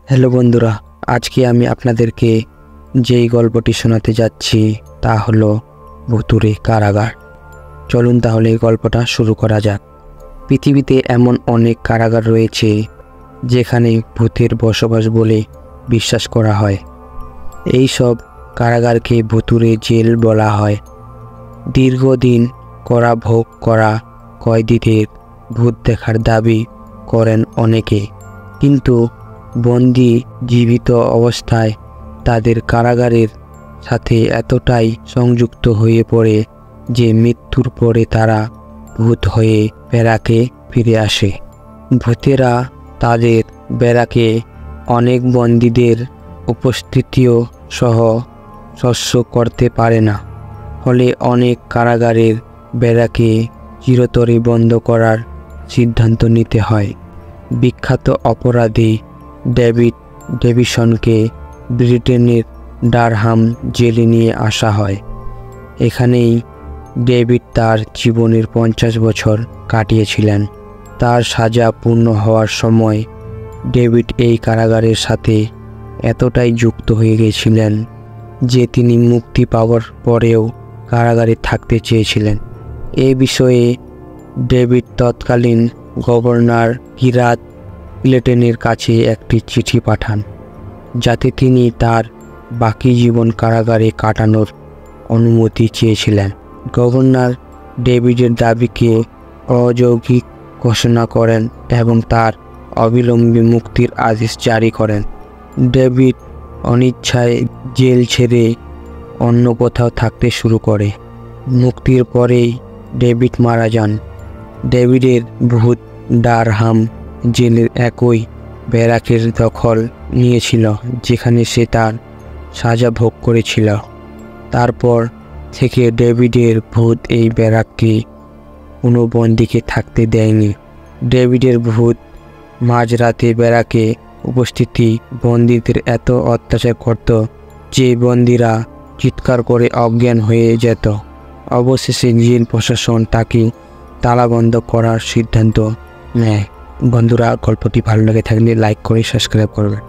Hello বন্ধুরা, আজকে আমি আপনাদেরকে যেই গল্পটি শোনাতে যাচ্ছি তা হলো ভুতুড়ে কারাগার। চলুন তাহলে এই গল্পটা শুরু করা যাক। পৃথিবীতে এমন অনেক কারাগার রয়েছে যেখানে ভূতের বসবাস বলে বিশ্বাস করা হয়। এই সব কারাগারকে ভুতুড়ে জেল বলা হয়। দীর্ঘদিন করা ভোগ করা কয়েদিদের ভূত দেখার দাবি করেন অনেকে, কিন্তু বন্দি জীবিত অবস্থায় তাদের কারাগারের সাথে এতটাই সংযুক্ত হয়ে পড়ে যে মৃত্যুর পরে তারা ভূত হয়ে ব্যারাকে ফিরে আসে। ভূতেরা তাদের ব্যারাকে অনেক বন্দীদের উপস্থিতিও সহ স্পর্শ করতে পারে না, ফলে অনেক কারাগারের ব্যারাকে চিরতরে বন্ধ করার সিদ্ধান্ত নিতে হয়। বিখ্যাত অপরাধী ডেভিড ডেভিসনকে ব্রিটেনের ডারহাম জেলে নিয়ে আসা হয়। এখানেই ডেভিড তার জীবনের 50 বছর কাটিয়েছিলেন। তার সাজা পূর্ণ হওয়ার সময় ডেভিড এই কারাগারের সাথে এতটাই যুক্ত হয়ে গিয়েছিলেন যে তিনি মুক্তি পাওয়ার পরেও কারাগারে থাকতে চেয়েছিলেন। এ বিষয়ে ডেভিড তৎকালীন গভর্নর কিরাত ক্লেটনের কাছে একটি চিঠি পাঠান, যাতে তিনি তার বাকি জীবন কারাগারে কাটানোর অনুমতি চেয়েছিলেন। গভর্নর ডেভিডের দাবিকে অযৌক্তিক ঘোষণা করেন এবং তার অবিলম্বে মুক্তির আদেশ জারি করেন। ডেভিড অনিচ্ছায় জেল ছেড়ে অন্য কোথাও থাকতে শুরু করে। মুক্তির পরেই ডেভিড মারা যান। ডেভিডের ভূত ডারহাম জেলের একই ব্যারাকের দখল নিয়েছিল যেখানে সে তার সাজা ভোগ করেছিল। তারপর থেকে ডেভিডের ভূত এই ব্যারাককে কোনো বন্দীকে থাকতে দেয়নি। ডেভিডের ভূত মাঝরাতে ব্যারাকে উপস্থিতি বন্দীদের এত অত্যাচার করত যে বন্দীরা চিৎকার করে অজ্ঞান হয়ে যেত। অবশেষে জেল প্রশাসন তাকে তালাবন্ধ করার সিদ্ধান্ত নেয়। বন্ধুরা, গল্পটি ভালো লেগে থাকলে লাইক করে সাবস্ক্রাইব করবেন।